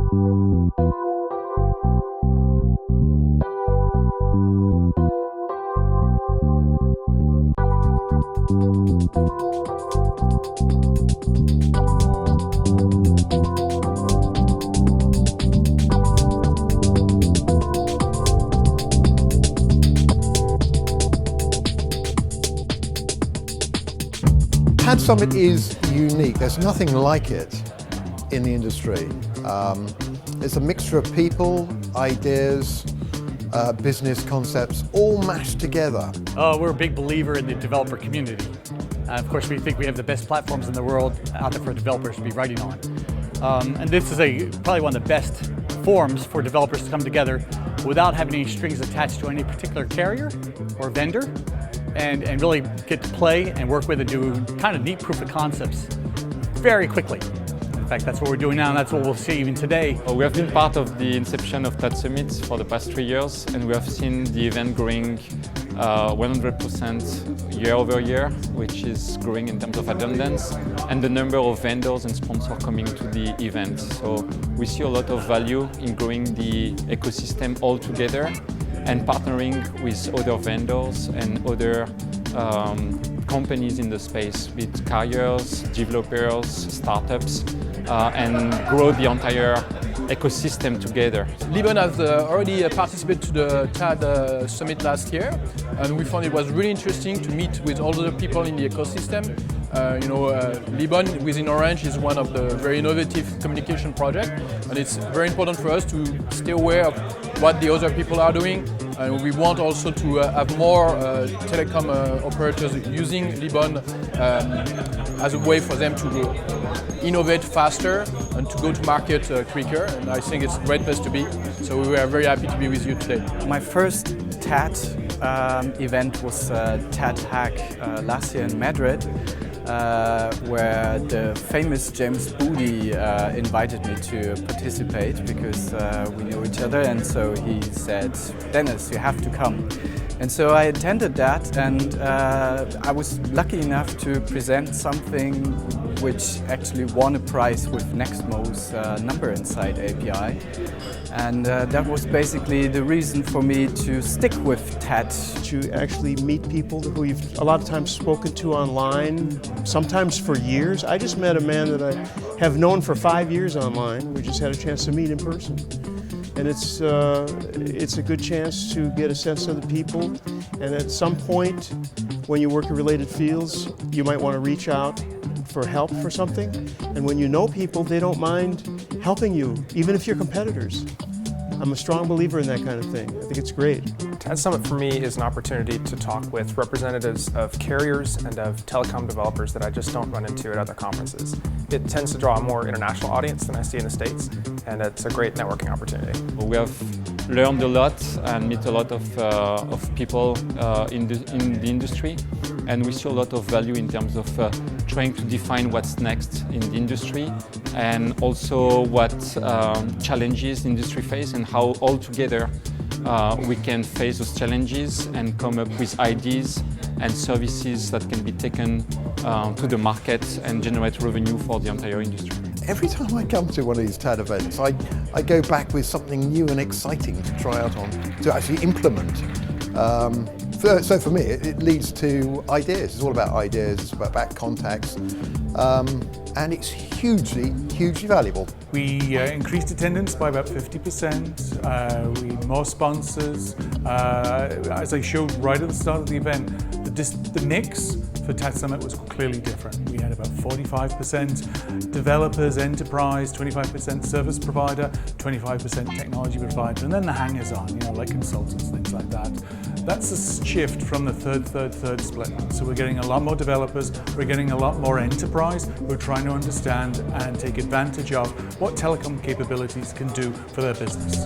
TADSummit is unique. There's nothing like it in the industry. It's a mixture of people, ideas, business concepts, all mashed together. We're a big believer in the developer community. Of course, we think we have the best platforms in the world out there for developers to be writing on. And this is probably one of the best forums for developers to come together without having any strings attached to any particular carrier or vendor, and really get to play and work with and do kind of neat proof of concepts very quickly. In fact, that's what we're doing now, and that's what we'll see even today. We have been part of the inception of TADSummit for the past 3 years, and we have seen the event growing 100% year over year, which is growing in terms of attendance, and the number of vendors and sponsors coming to the event. So we see a lot of value in growing the ecosystem all together and partnering with other vendors and other companies in the space, with carriers, developers, startups, and grow the entire ecosystem together. Lisbon has already participated to the TADSummit last year, and we found it was really interesting to meet with all the people in the ecosystem. Lisbon within Orange is one of the very innovative communication projects, and it's very important for us to stay aware of what the other people are doing. And we want also to have more telecom operators using Lisbon as a way for them to innovate faster and to go to market quicker. And I think it's a great place to be. So we are very happy to be with you today. My first TAD event was TAD Hack last year in Madrid, where the famous James Booty invited me to participate because we know each other, and so he said, "Dennis, you have to come." And so I attended that, and I was lucky enough to present something which actually won a prize with Nextmo's number inside API. And that was basically the reason for me to stick with TAD. To actually meet people who you've a lot of times spoken to online, sometimes for years. I just met a man that I have known for 5 years online. We just had a chance to meet in person. And it's a good chance to get a sense of the people. And at some point, when you work in related fields, you might want to reach out for help for something. And when you know people, they don't mind helping you, even if you're competitors. I'm a strong believer in that kind of thing. I think it's great. TADSummit for me is an opportunity to talk with representatives of carriers and of telecom developers that I just don't run into at other conferences. It tends to draw a more international audience than I see in the States, and it's a great networking opportunity. We have learned a lot and meet a lot of people in the industry, and we see a lot of value in terms of trying to define what's next in the industry, and also what challenges the industry face and how all together we can face those challenges and come up with ideas and services that can be taken to the market and generate revenue for the entire industry. Every time I come to one of these TAD events, I go back with something new and exciting to try out on, to actually implement. So for me, it leads to ideas. It's all about ideas, it's about contacts, and it's hugely, hugely valuable. We increased attendance by about 50%, we had more sponsors. As I showed right at the start of the event, the mix for TADSummit was clearly different. We had about 45% developers, enterprise, 25% service provider, 25% technology provider, and then the hangers on, like consultants, things like that. That's a shift from the third split. So we're getting a lot more developers, we're getting a lot more enterprise who are trying to understand and take advantage of what telecom capabilities can do for their business.